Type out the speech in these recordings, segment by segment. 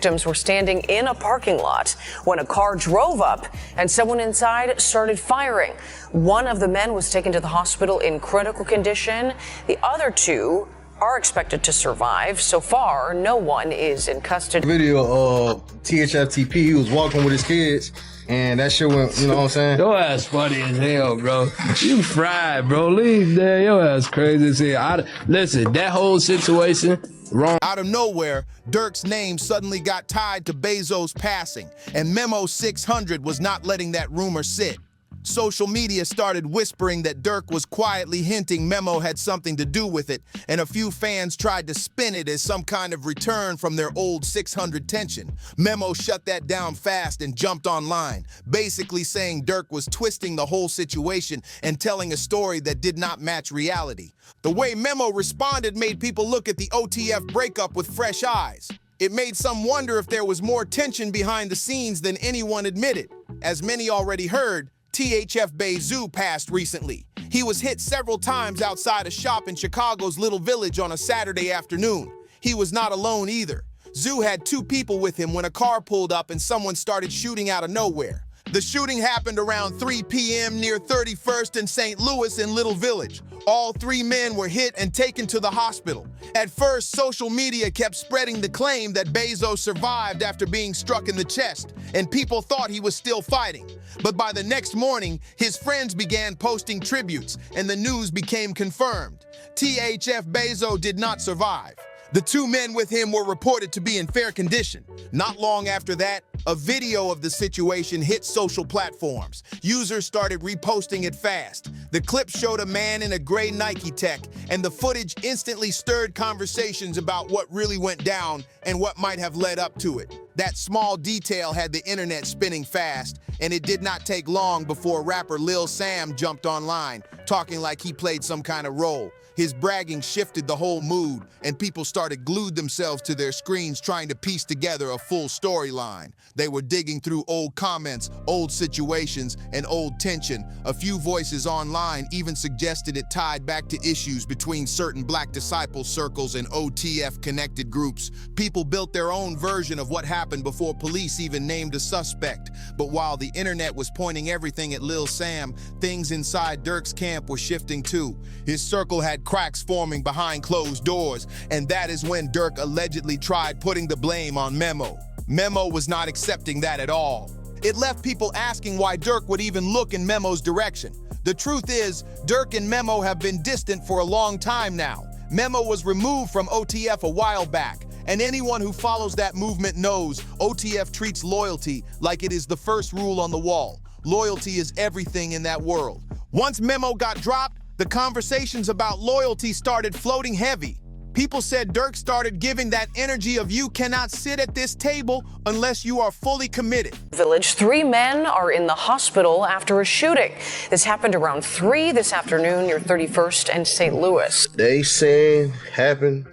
victims were standing in a parking lot when a car drove up and someone inside started firing. One of the men was taken to the hospital in critical condition. The other two are expected to survive. So far, no one is in custody. Video of THFTP, he was walking with his kids, and that shit went, you know what I'm saying? Your ass funny as hell, bro. You fried, bro. Leave there. Your ass crazy as hell. Listen, that whole situation, wrong. Out of nowhere, Durk's name suddenly got tied to Bezos' passing, and Memo 600 was not letting that rumor sit. Social media started whispering that Durk was quietly hinting Memo had something to do with it, and a few fans tried to spin it as some kind of return from their old 600 tension. Memo shut that down fast and jumped online, basically saying Durk was twisting the whole situation and telling a story that did not match reality. The way Memo responded made people look at the OTF breakup with fresh eyes. It made some wonder if there was more tension behind the scenes than anyone admitted. As many already heard, THF Bayzoo passed recently. He was hit several times outside a shop in Chicago's Little Village on a Saturday afternoon. He was not alone either. Zoo had two people with him when a car pulled up and someone started shooting out of nowhere. The shooting happened around 3 p.m. near 31st and St. Louis in Little Village. All three men were hit and taken to the hospital. At first, social media kept spreading the claim that Bezos survived after being struck in the chest, and people thought he was still fighting. But by the next morning, his friends began posting tributes, and the news became confirmed. THF Bezos did not survive. The two men with him were reported to be in fair condition. Not long after that, a video of the situation hit social platforms. Users started reposting it fast. The clip showed a man in a gray Nike tech, and the footage instantly stirred conversations about what really went down and what might have led up to it. That small detail had the internet spinning fast, and it did not take long before rapper Lil Sam jumped online, talking like he played some kind of role. His bragging shifted the whole mood, and people started glued themselves to their screens trying to piece together a full storyline. They were digging through old comments, old situations, and old tension. A few voices online even suggested it tied back to issues between certain Black disciple circles and OTF-connected groups. People built their own version of what happened before police even named a suspect. But while the internet was pointing everything at Lil Sam, things inside Durk's camp were shifting too. His circle had cracks forming behind closed doors, and that is when Durk allegedly tried putting the blame on Memo. Memo was not accepting that at all. It left people asking why Durk would even look in Memo's direction. The truth is, Durk and Memo have been distant for a long time now. Memo was removed from OTF a while back, and anyone who follows that movement knows OTF treats loyalty like it is the first rule on the wall. Loyalty is everything in that world. Once Memo got dropped, the conversations about loyalty started floating heavy. People said Durk started giving that energy of you cannot sit at this table unless you are fully committed. Village, 3 men are in the hospital after a shooting. This happened around 3 this afternoon near 31st and St. Louis. They saying happened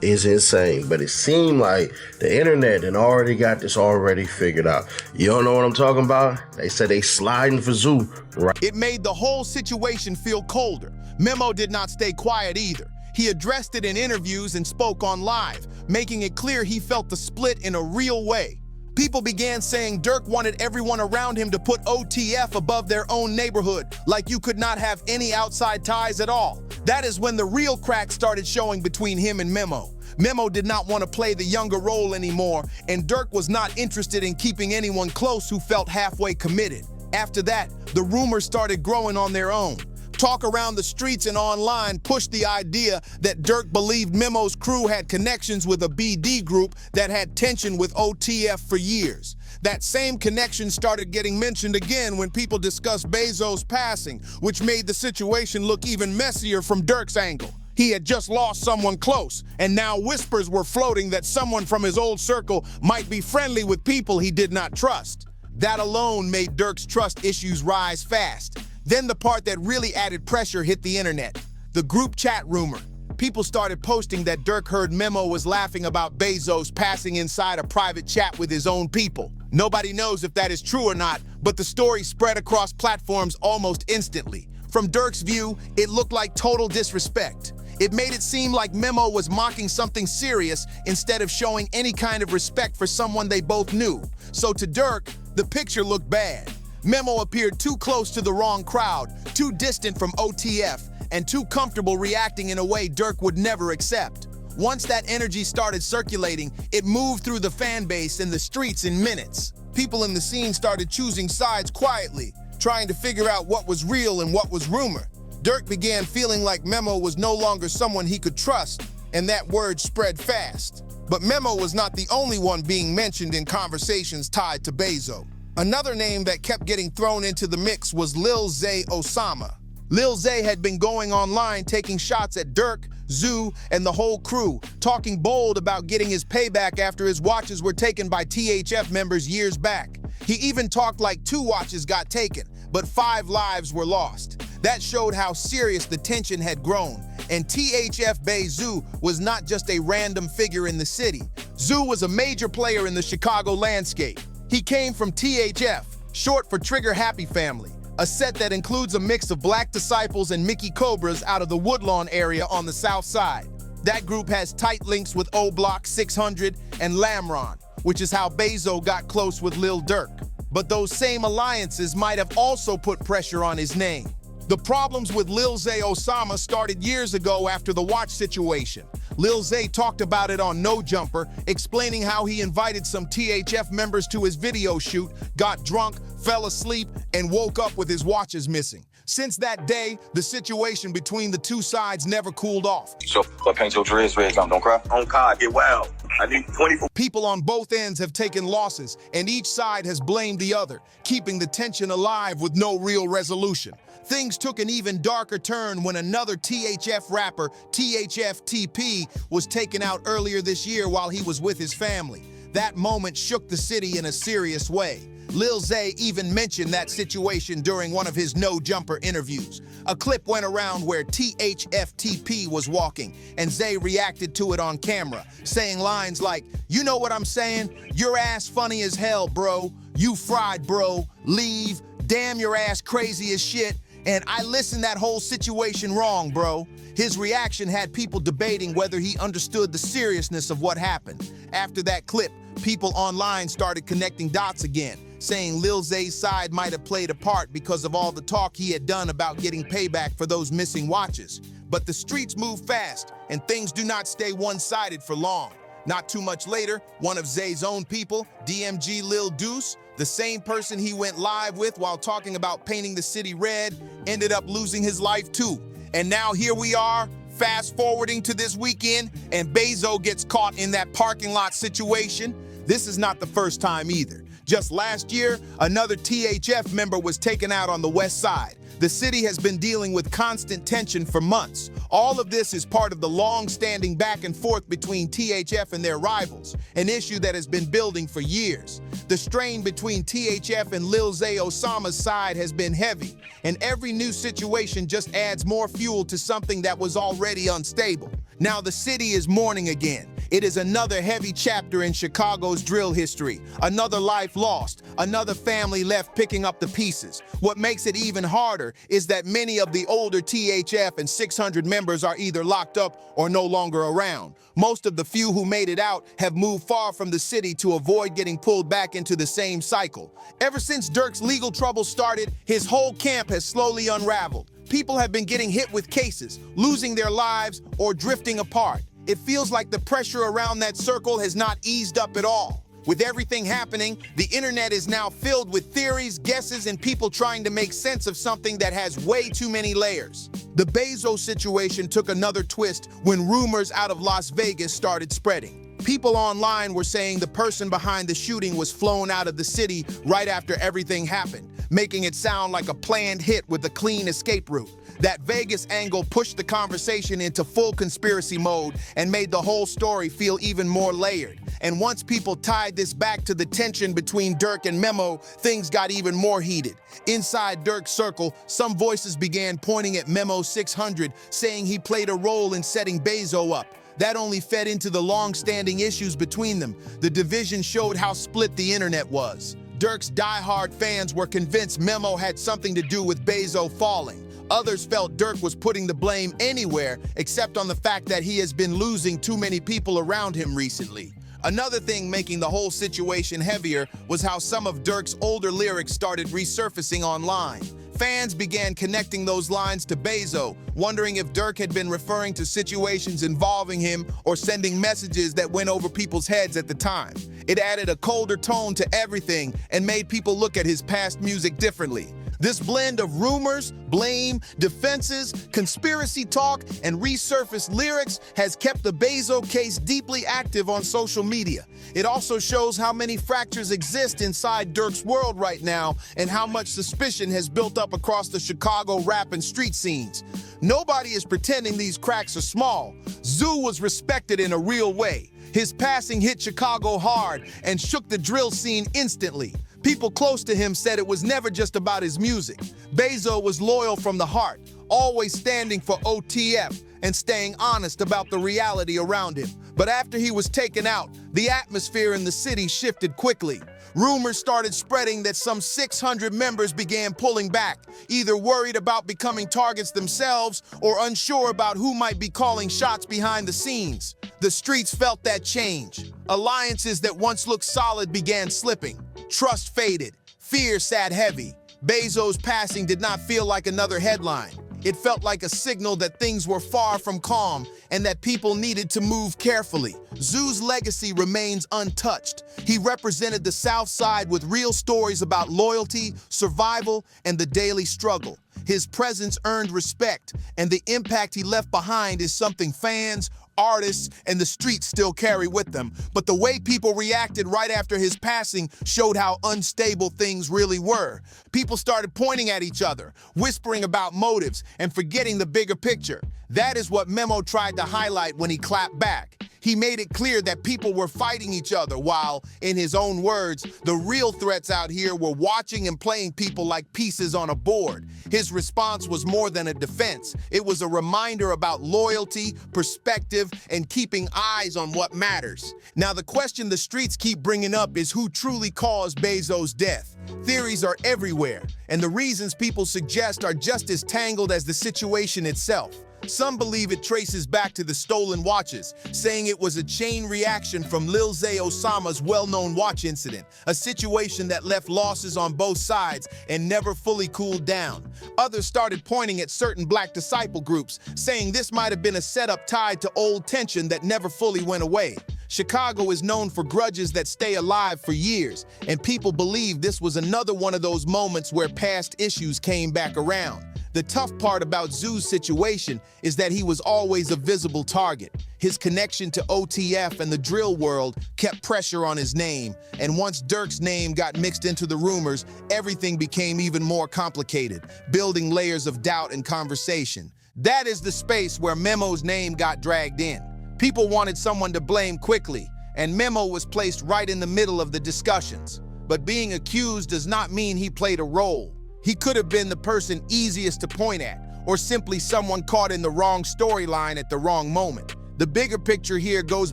is insane, but it seemed like the internet had already got this already figured out. You don't know what I'm talking about? They said they sliding for Zoo, right? It made the whole situation feel colder. Memo did not stay quiet either. He addressed it in interviews and spoke on live, making it clear he felt the split in a real way. People began saying Durk wanted everyone around him to put OTF above their own neighborhood, like you could not have any outside ties at all. That is when the real cracks started showing between him and Memo. Memo did not want to play the younger role anymore, and Durk was not interested in keeping anyone close who felt halfway committed. After that, the rumors started growing on their own. Talk around the streets and online pushed the idea that Durk believed Memo's crew had connections with a BD group that had tension with OTF for years. That same connection started getting mentioned again when people discussed Bezos' passing, which made the situation look even messier from Durk's angle. He had just lost someone close, and now whispers were floating that someone from his old circle might be friendly with people he did not trust. That alone made Durk's trust issues rise fast. Then the part that really added pressure hit the internet. The group chat rumor. People started posting that Durk heard Memo was laughing about Bezos passing inside a private chat with his own people. Nobody knows if that is true or not, but the story spread across platforms almost instantly. From Durk's view, it looked like total disrespect. It made it seem like Memo was mocking something serious instead of showing any kind of respect for someone they both knew. So to Durk, the picture looked bad. Memo appeared too close to the wrong crowd, too distant from OTF, and too comfortable reacting in a way Durk would never accept. Once that energy started circulating, it moved through the fan base and the streets in minutes. People in the scene started choosing sides quietly, trying to figure out what was real and what was rumor. Durk began feeling like Memo was no longer someone he could trust, and that word spread fast. But Memo was not the only one being mentioned in conversations tied to Bezos. Another name that kept getting thrown into the mix was Lil Zay Osama. Lil Zay had been going online taking shots at Durk, Zoo, and the whole crew, talking bold about getting his payback after his watches were taken by THF members years back. He even talked like 2 watches got taken, but 5 lives were lost. That showed how serious the tension had grown. And THF Bayzoo was not just a random figure in the city. Zoo was a major player in the Chicago landscape. He came from THF, short for Trigger Happy Family, a set that includes a mix of Black Disciples and Mickey Cobras out of the Woodlawn area on the south side. That group has tight links with O-Block 600 and Lamron, which is how Bezos got close with Lil Durk. But those same alliances might have also put pressure on his name. The problems with Lil Zay Osama started years ago after the watch situation. Lil Zay talked about it on No Jumper, explaining how he invited some THF members to his video shoot, got drunk, fell asleep, and woke up with his watches missing. Since that day, the situation between the two sides never cooled off. So, paint your dreads red, don't cry. On God, get wild. I need 24. People on both ends have taken losses, and each side has blamed the other, keeping the tension alive with no real resolution. Things took an even darker turn when another THF rapper, THF-TP, was taken out earlier this year while he was with his family. That moment shook the city in a serious way. Lil Zay even mentioned that situation during one of his No Jumper interviews. A clip went around where THF-TP was walking, and Zay reacted to it on camera, saying lines like, "You know what I'm saying? Your ass funny as hell, bro. You fried, bro. Leave. Damn, your ass crazy as shit. And I listened that whole situation wrong, bro." His reaction had people debating whether he understood the seriousness of what happened. After that clip, people online started connecting dots again, saying Lil Zay's side might have played a part because of all the talk he had done about getting payback for those missing watches. But the streets move fast, and things do not stay one-sided for long. Not too much later, one of Zay's own people, DMG Lil Deuce, the same person he went live with while talking about painting the city red, ended up losing his life too. And now here we are, fast forwarding to this weekend, and Bezos gets caught in that parking lot situation. This is not the first time either. Just last year, another THF member was taken out on the west side. The city has been dealing with constant tension for months. All of this is part of the long-standing back and forth between THF and their rivals, an issue that has been building for years. The strain between THF and Lil Zay Osama's side has been heavy, and every new situation just adds more fuel to something that was already unstable. Now the city is mourning again. It is another heavy chapter in Chicago's drill history, another life lost, another family left picking up the pieces. What makes it even harder is that many of the older THF and 600 members are either locked up or no longer around. Most of the few who made it out have moved far from the city to avoid getting pulled back into the same cycle. Ever since Durk's legal troubles started, his whole camp has slowly unraveled. People have been getting hit with cases, losing their lives, or drifting apart. It feels like the pressure around that circle has not eased up at all. With everything happening, the internet is now filled with theories, guesses, and people trying to make sense of something that has way too many layers. The Bezos situation took another twist when rumors out of Las Vegas started spreading. People online were saying the person behind the shooting was flown out of the city right after everything happened, making it sound like a planned hit with a clean escape route. That Vegas angle pushed the conversation into full conspiracy mode and made the whole story feel even more layered. And once people tied this back to the tension between Durk and Memo, things got even more heated. Inside Durk's circle, some voices began pointing at Memo 600, saying he played a role in setting Bezos up. That only fed into the long-standing issues between them. The division showed how split the internet was. Durk's diehard fans were convinced Memo had something to do with Bezos falling. Others felt Durk was putting the blame anywhere except on the fact that he has been losing too many people around him recently. Another thing making the whole situation heavier was how some of Durk's older lyrics started resurfacing online. Fans began connecting those lines to Bezos, wondering if Durk had been referring to situations involving him or sending messages that went over people's heads at the time. It added a colder tone to everything and made people look at his past music differently. This blend of rumors, blame, defenses, conspiracy talk, and resurfaced lyrics has kept the Bezos case deeply active on social media. It also shows how many fractures exist inside Durk's world right now and how much suspicion has built up across the Chicago rap and street scenes. Nobody is pretending these cracks are small. Zoo was respected in a real way. His passing hit Chicago hard and shook the drill scene instantly. People close to him said it was never just about his music. Bezos was loyal from the heart, always standing for OTF and staying honest about the reality around him. But after he was taken out, the atmosphere in the city shifted quickly. Rumors started spreading that some 600 members began pulling back, either worried about becoming targets themselves or unsure about who might be calling shots behind the scenes. The streets felt that change. Alliances that once looked solid began slipping. Trust faded. Fear sat heavy. Bezos' passing did not feel like another headline. It felt like a signal that things were far from calm and that people needed to move carefully. Zoo's legacy remains untouched. He represented the South Side with real stories about loyalty, survival, and the daily struggle. His presence earned respect, and the impact he left behind is something fans, artists, and the streets still carry with them. But the way people reacted right after his passing showed how unstable things really were. People started pointing at each other, whispering about motives, and forgetting the bigger picture. That is what Memo tried to highlight when he clapped back. He made it clear that people were fighting each other while, in his own words, the real threats out here were watching and playing people like pieces on a board. His response was more than a defense. It was a reminder about loyalty, perspective, and keeping eyes on what matters. Now, the question the streets keep bringing up is who truly caused Bezos' death. Theories are everywhere, and the reasons people suggest are just as tangled as the situation itself. Some believe it traces back to the stolen watches, saying it was a chain reaction from Lil Zay Osama's well-known watch incident, a situation that left losses on both sides and never fully cooled down. Others started pointing at certain Black disciple groups, saying this might have been a setup tied to old tension that never fully went away. Chicago is known for grudges that stay alive for years, and people believe this was another one of those moments where past issues came back around. The tough part about Zoo's situation is that he was always a visible target. His connection to OTF and the drill world kept pressure on his name, and once Durk's name got mixed into the rumors, everything became even more complicated, building layers of doubt and conversation. That is the space where Memo's name got dragged in. People wanted someone to blame quickly, and Memo was placed right in the middle of the discussions. But being accused does not mean he played a role. He could have been the person easiest to point at, or simply someone caught in the wrong storyline at the wrong moment. The bigger picture here goes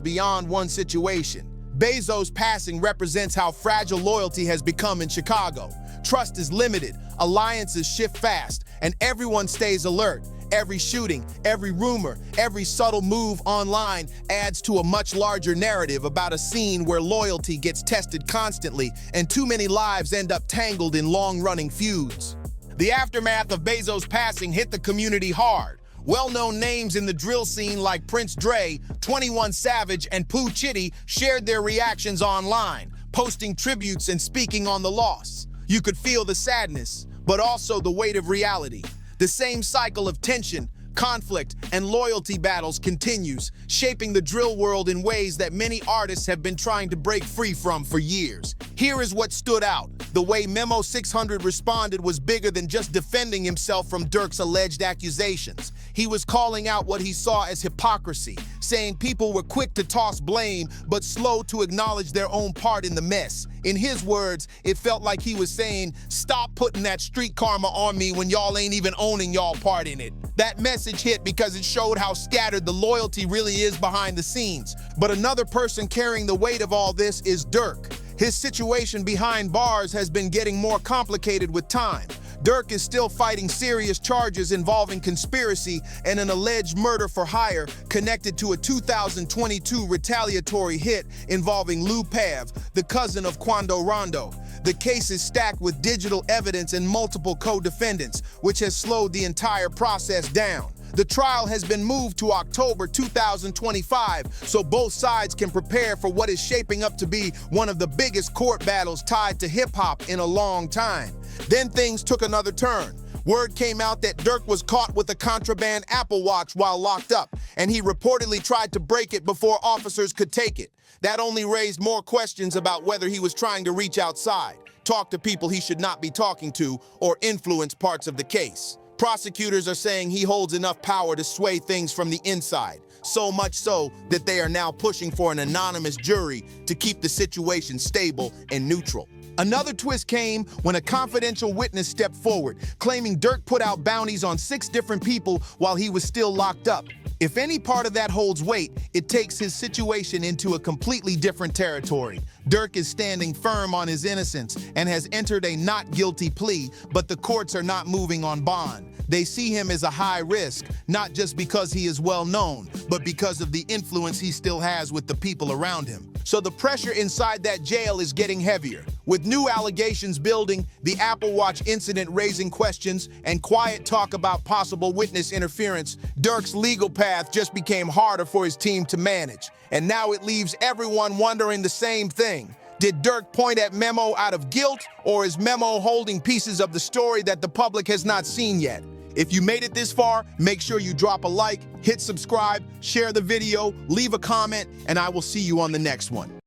beyond one situation. Bezos' passing represents how fragile loyalty has become in Chicago. Trust is limited, alliances shift fast, and everyone stays alert. Every shooting, every rumor, every subtle move online adds to a much larger narrative about a scene where loyalty gets tested constantly and too many lives end up tangled in long-running feuds. The aftermath of Bezos' passing hit the community hard. Well-known names in the drill scene like Prince Dre, 21 Savage, and Pooh Chitty shared their reactions online, posting tributes and speaking on the loss. You could feel the sadness, but also the weight of reality. The same cycle of tension, conflict, and loyalty battles continues, shaping the drill world in ways that many artists have been trying to break free from for years. Here is what stood out. The way Memo 600 responded was bigger than just defending himself from Durk's alleged accusations. He was calling out what he saw as hypocrisy, saying people were quick to toss blame, but slow to acknowledge their own part in the mess. In his words, it felt like he was saying, "Stop putting that street karma on me when y'all ain't even owning y'all part in it." That message hit because it showed how scattered the loyalty really is behind the scenes. But another person carrying the weight of all this is Durk. His situation behind bars has been getting more complicated with time. Durk is still fighting serious charges involving conspiracy and an alleged murder for hire connected to a 2022 retaliatory hit involving Lil Pav, the cousin of Quando Rondo. The case is stacked with digital evidence and multiple co-defendants, which has slowed the entire process down. The trial has been moved to October 2025, so both sides can prepare for what is shaping up to be one of the biggest court battles tied to hip-hop in a long time. Then things took another turn. Word came out that Durk was caught with a contraband Apple Watch while locked up, and he reportedly tried to break it before officers could take it. That only raised more questions about whether he was trying to reach outside, talk to people he should not be talking to, or influence parts of the case. Prosecutors are saying he holds enough power to sway things from the inside, so much so that they are now pushing for an anonymous jury to keep the situation stable and neutral. Another twist came when a confidential witness stepped forward, claiming Durk put out bounties on 6 different people while he was still locked up. If any part of that holds weight, it takes his situation into a completely different territory. Durk is standing firm on his innocence and has entered a not guilty plea, but the courts are not moving on bond. They see him as a high risk, not just because he is well known, but because of the influence he still has with the people around him. So the pressure inside that jail is getting heavier. With new allegations building, the Apple Watch incident raising questions, and quiet talk about possible witness interference, Durk's legal path just became harder for his team to manage. And now it leaves everyone wondering the same thing. Did Durk point at Memo out of guilt, or is Memo holding pieces of the story that the public has not seen yet? If you made it this far, make sure you drop a like, hit subscribe, share the video, leave a comment, and I will see you on the next one.